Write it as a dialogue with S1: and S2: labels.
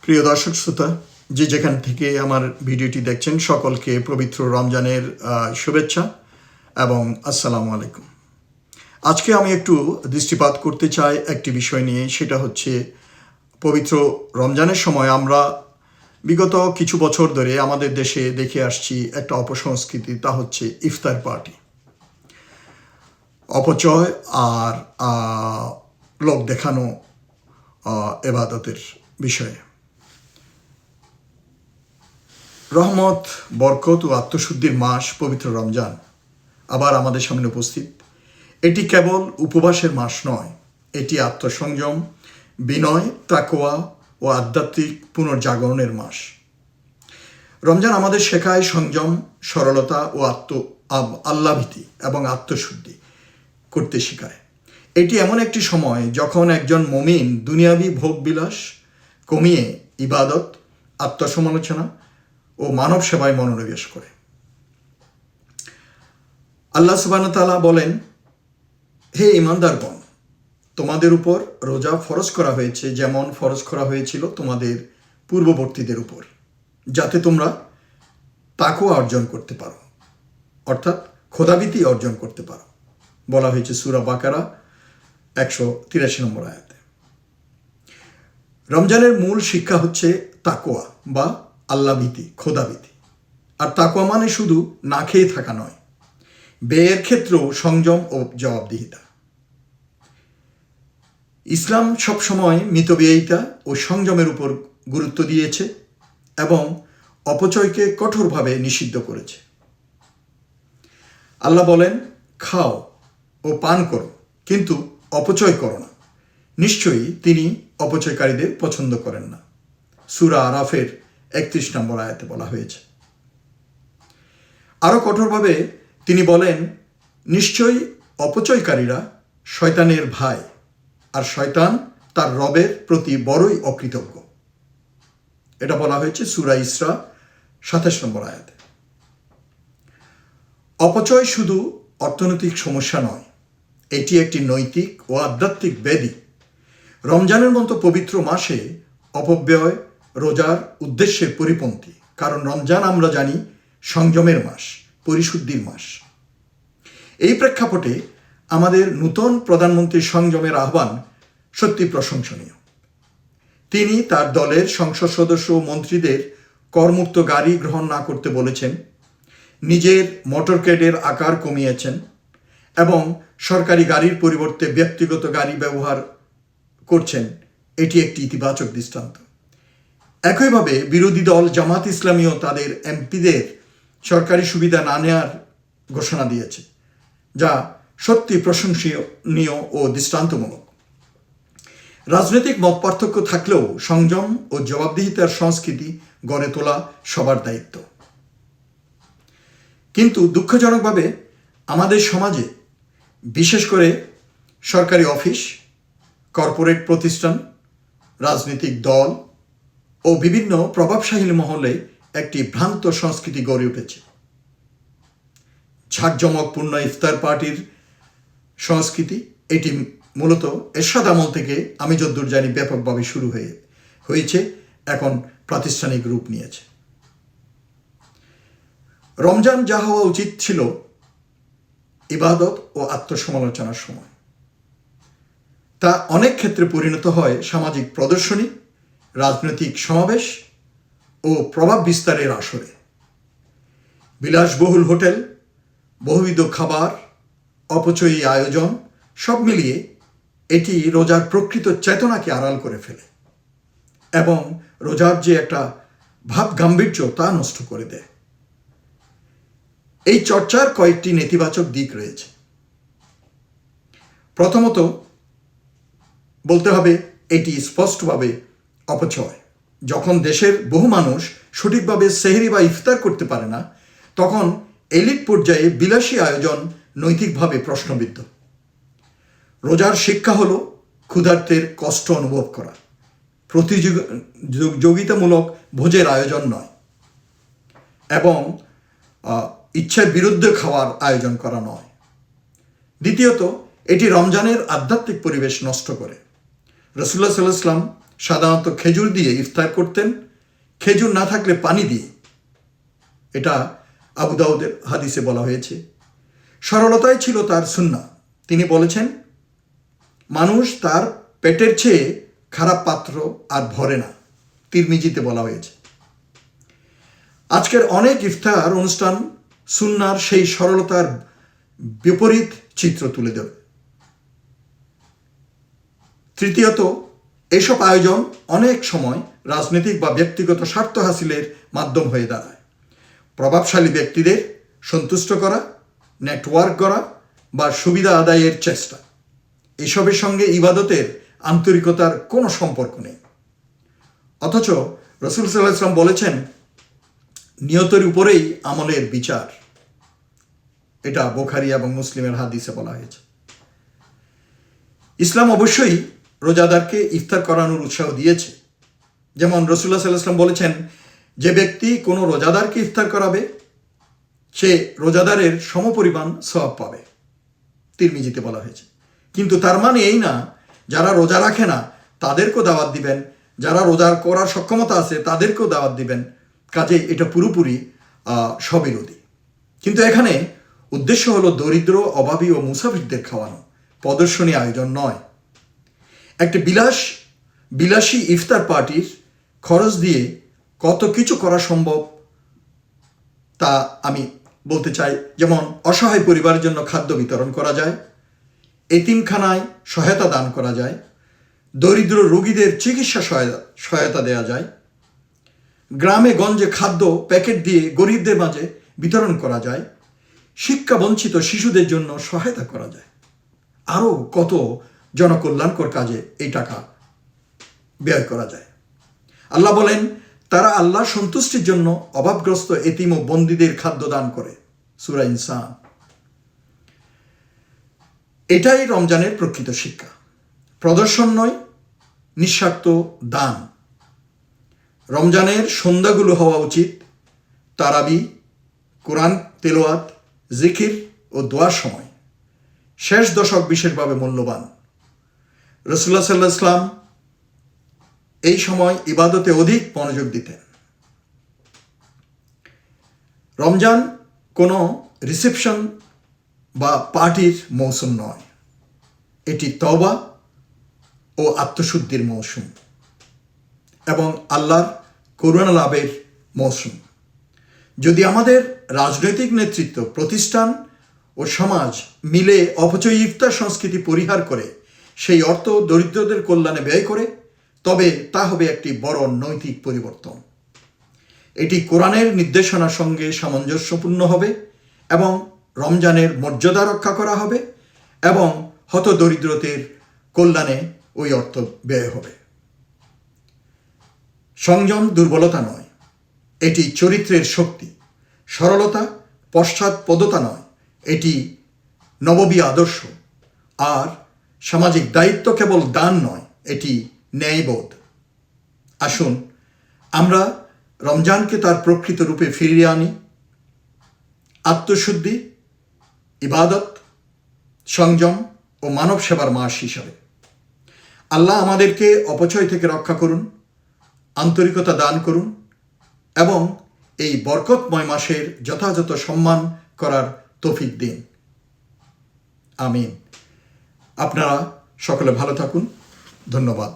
S1: প্রিয় দর্শক শ্রোতা, যে যেখান থেকে আমার ভিডিওটি দেখছেন সকলকে পবিত্র রমজানের শুভেচ্ছা এবং আসসালামু আলাইকুম। আজকে আমি একটু দৃষ্টিপাত করতে চাই একটি বিষয় নিয়ে, সেটা হচ্ছে পবিত্র রমজানের সময় আমরা বিগত কিছু বছর ধরে আমাদের দেশে দেখে আসছি একটা অপসংস্কৃতি, তা হচ্ছে ইফতার পার্টি, অপচয় আর লোক দেখানো এবাদতের বিষয়ে। রহমত, বরকত ও আত্মশুদ্ধির মাস পবিত্র রমজান আবার আমাদের সামনে উপস্থিত। এটি কেবল উপবাসের মাস নয়, এটি আত্মসংযম, বিনয়, তাকওয়া ও আধ্যাত্মিক পুনর্জাগরণের মাস। রমজান আমাদের শেখায় সংযম, সরলতা ও আল্লাভীতি এবং আত্মশুদ্ধি করতে শেখায়। এটি এমন একটি সময় যখন একজন মুমিন দুনিয়াবী ভোগবিলাস কমিয়ে ইবাদত, আত্মসমালোচনা ও মানব সেবায় মনোনিবেশ করে। আল্লাহ সুবহানাহু ওয়া তাআলা বলেন, হে ঈমানদারগণ, তোমাদের উপর রোজা ফরজ করা হয়েছে যেমন ফরজ করা হয়েছিল তোমাদের পূর্ববর্তীদের উপর, যাতে তোমরা তাকওয়া অর্জন করতে পারো, অর্থাৎ খোদাভীতি অর্জন করতে পারো। বলা হয়েছে সূরা বাকারা 183 নম্বর আয়াতে। রমজানের মূল শিক্ষা হচ্ছে তাকওয়া বা আল্লাহভীতি, খোদাভীতি। আর তাকওয়া মানে শুধু না খেয়ে থাকা নয়, ব্যয়ের ক্ষেত্রেও সংযম ও জবাবদিহিতা। ইসলাম সবসময় মিতব্যয়িতা ও সংযমের উপর গুরুত্ব দিয়েছে এবং অপচয়কে কঠোরভাবে নিষিদ্ধ করেছে। আল্লাহ বলেন, খাও ও পান করো, কিন্তু অপচয় করো না, নিশ্চয়ই তিনি অপচয়কারীদের পছন্দ করেন না। সূরা আরাফের 31 নম্বর আয়াতে বলা হয়েছে। আরও কঠোরভাবে তিনি বলেন, নিশ্চয়ই অপচয়কারীরা শয়তানের ভাই, আর শয়তান তার রবের প্রতি বড়ই অকৃতজ্ঞ। এটা বলা হয়েছে সূরা ইসরা 27 নম্বর আয়াতে। অপচয় শুধু অর্থনৈতিক সমস্যা নয়, এটি একটি নৈতিক ও আধ্যাত্মিক ব্যাধি। রমজানের মতো পবিত্র মাসে অপব্যয় রোজার উদ্দেশ্যে পরিপন্থী, কারণ রমজান আমরা জানি সংযমের মাস, পরিশুদ্ধির মাস। এই প্রেক্ষাপটে আমাদের নূতন প্রধানমন্ত্রীর সংযমের আহ্বান সত্যি প্রশংসনীয়। তিনি তার দলের সংসদ সদস্য ও মন্ত্রীদের করমুক্ত গাড়ি গ্রহণ না করতে বলেছেন, নিজের মোটরকেডের আকার কমিয়েছেন এবং সরকারি গাড়ির পরিবর্তে ব্যক্তিগত গাড়ি ব্যবহার করছেন। এটি একটি ইতিবাচক দৃষ্টান্ত। একইভাবে বিরোধী দল জামাত ইসলামীও তাদের এমপিদের সরকারি সুবিধা না নেওয়ার ঘোষণা দিয়েছে, যা সত্যি প্রশংসনীয় ও দৃষ্টান্তমূলক। রাজনৈতিক মত পার্থক্য থাকলেও সংযম ও জবাবদিহিতার সংস্কৃতি গড়ে তোলা সবার দায়িত্ব। কিন্তু দুঃখজনকভাবে আমাদের সমাজে, বিশেষ করে সরকারি অফিস, কর্পোরেট প্রতিষ্ঠান, রাজনৈতিক দল ও বিভিন্ন প্রভাবশালী মহলে একটি ভ্রান্ত সংস্কৃতি গড়ে উঠেছে। ঝাঁকজমকপূর্ণ ইফতার পার্টির সংস্কৃতি, এটি মূলত এরশাদ আমল থেকে আমি যদ্দূর জানি ব্যাপকভাবে শুরু হয়েছে, এখন প্রাতিষ্ঠানিক রূপ নিয়েছে। রমজান যা হওয়া উচিত ছিল ইবাদত ও আত্মসমালোচনার সময়, তা অনেক ক্ষেত্রে পরিণত হয় সামাজিক প্রদর্শনী, রাজনৈতিক সমাবেশ ও প্রভাব বিস্তারের আসরে। বিলাসবহুল হোটেল, বহুবিধ খাবার, অপচয়ী আয়োজন, সব মিলিয়ে এটি রোজার প্রকৃত চেতনাকে আড়াল করে ফেলে এবং রোজার যে একটা ভাব গাম্ভীর্য তা নষ্ট করে দেয়। এই চর্চার কয়েকটি নেতিবাচক দিক রয়েছে। প্রথমত বলতে হবে, এটি স্পষ্টভাবে অপচয়। যখন দেশের বহু মানুষ সঠিকভাবে সেহরি বা ইফতার করতে পারে না, তখন এলিট পর্যায়ে বিলাসী আয়োজন নৈতিকভাবে প্রশ্নবিদ্ধ। রোজার শিক্ষা হলো ক্ষুধার্তের কষ্ট অনুভব করা, প্রতিযোগিতামূলক ভোজের আয়োজন নয়, এবং ইচ্ছার বিরুদ্ধে খাওয়ার আয়োজন করা নয়। দ্বিতীয়ত, এটি রমজানের আধ্যাত্মিক পরিবেশ নষ্ট করে। রাসূলুল্লাহ সাল্লাল্লাহু আলাইহি ওয়াসাল্লাম সাধারণত খেজুর দিয়ে ইফতার করতেন, খেজুর না থাকলে পানি দিয়ে। এটা আবু দাউদের হাদিসে বলা হয়েছে। সরলতাই ছিল তার সুন্নাহ। তিনি বলেছেন, মানুষ তার পেটের চেয়ে খারাপ পাত্র আর ভরে না। তিরমিজিতে বলা হয়েছে। আজকের অনেক ইফতার অনুষ্ঠান সুন্নাহর সেই সরলতার বিপরীত চিত্র তুলে দেবে। তৃতীয়ত, এসব আয়োজন অনেক সময় রাজনৈতিক বা ব্যক্তিগত স্বার্থ হাসিলের মাধ্যম হয়ে দাঁড়ায়। প্রভাবশালী ব্যক্তিদের সন্তুষ্ট করা, নেটওয়ার্ক করা বা সুবিধা আদায়ের চেষ্টা, এসবের সঙ্গে ইবাদতের আন্তরিকতার কোনো সম্পর্ক নেই। অথচ রাসূল সাল্লাল্লাহু আলাইহি ওয়াসাল্লাম বলেছেন, নিয়তের উপরেই আমলের বিচার। এটা বুখারী এবং মুসলিমের হাদিসে বলা হয়েছে। ইসলাম অবশ্যই রোজাদারকে ইফতার করানোর উৎসাহ দিয়েছে। যেমন রাসূলুল্লাহ সাল্লাল্লাহু আলাইহি ওয়াসাল্লাম বলেছেন, যে ব্যক্তি কোনো রোজাদারকে ইফতার করাবে সে রোজাদারের সমপরিমাণ সওয়াব পাবে। তিরমিজিতে বলা হয়েছে। কিন্তু তার মানে এই না যারা রোজা রাখে না তাদেরকেও দাওয়াত দিবেন, যারা রোজা করার সক্ষমতা আছে তাদেরকেও দাওয়াত দিবেন। কাজে এটা পুরোপুরি স্ববিরোধী। কিন্তু এখানে উদ্দেশ্য হলো দরিদ্র, অভাবী ও মুসাফিরদের খাওয়ানো, প্রদর্শনী আয়োজন নয়। একটা বিলাসী ইফতার পার্টির খরচ দিয়ে কত কিছু করা সম্ভব তা আমি বলতে চাই। যেমন অসহায় পরিবারের জন্য খাদ্য বিতরণ করা যায়, এতিমখানায় সহায়তা দান করা যায়, দরিদ্র রোগীদের চিকিৎসা সহায়তা দেওয়া যায়, গ্রামে গঞ্জে খাদ্য প্যাকেট দিয়ে গরিবদের মাঝে বিতরণ করা যায়, শিক্ষা বঞ্চিত শিশুদের জন্য সহায়তা করা যায়। আরও কত জনকল্যাণকর কাজে এই টাকা ব্যয় করা যায়। আল্লাহ বলেন, তারা আল্লাহর সন্তুষ্টির জন্য অভাবগ্রস্ত এতিম ও বন্দীদের খাদ্য দান করে। সূরা ইনসান। এটাই রমজানের প্রকৃত শিক্ষা। প্রদর্শন নয়, নিঃস্বার্থ দান। রমজানের সন্ধ্যাগুলো হওয়া উচিত তারাবি, কোরআন তেলাওয়াত, জিকির ও দোয়ার সময়। শেষ দশক বিশেষভাবে মূল্যবান। রাসূলুল্লাহ সাল্লাল্লাহু আলাইহি ওয়াসাল্লাম এই সময় ইবাদতে অধিক মনোযোগ দিতেন। রমজান কোনো রিসেপশন বা পার্টির মৌসুম নয়, এটি তওবা ও আত্মশুদ্ধির মৌসুম এবং আল্লাহর করুণা লাভের মৌসুম। যদি আমাদের রাজনৈতিক নেতৃত্ব, প্রতিষ্ঠান ও সমাজ মিলে অপচয় ইফতার সংস্কৃতি পরিহার করে সেই অর্থ দরিদ্রদের কল্যাণে ব্যয় করে, তবে তা হবে একটি বড় নৈতিক পরিবর্তন। এটি কোরআনের নির্দেশনার সঙ্গে সামঞ্জস্যপূর্ণ হবে এবং রমজানের মর্যাদা রক্ষা করা হবে এবং হতদরিদ্রদের কল্যাণে ওই অর্থ ব্যয় হবে। সংযম দুর্বলতা নয়, এটি চরিত্রের শক্তি। সরলতা পশ্চাৎপদতা নয়, এটি নববী আদর্শ। আর সামাজিক দায়িত্ব কেবল দান নয়, এটি ন্যায়বোধ। আসুন আমরা রমজানকে তার প্রকৃত রূপে ফিরিয়ে আনি। আত্মশুদ্ধি, ইবাদত, সংযম ও মানব সেবার মাস হিসাবে। আল্লাহ আমাদেরকে অপচয় থেকে রক্ষা করুন, আন্তরিকতা দান করুন এবং এই বরকতময় মাসের যথাযথ সম্মান করার তৌফিক দিন। আমিন। আপনারা সকলে ভালো থাকুন। ধন্যবাদ।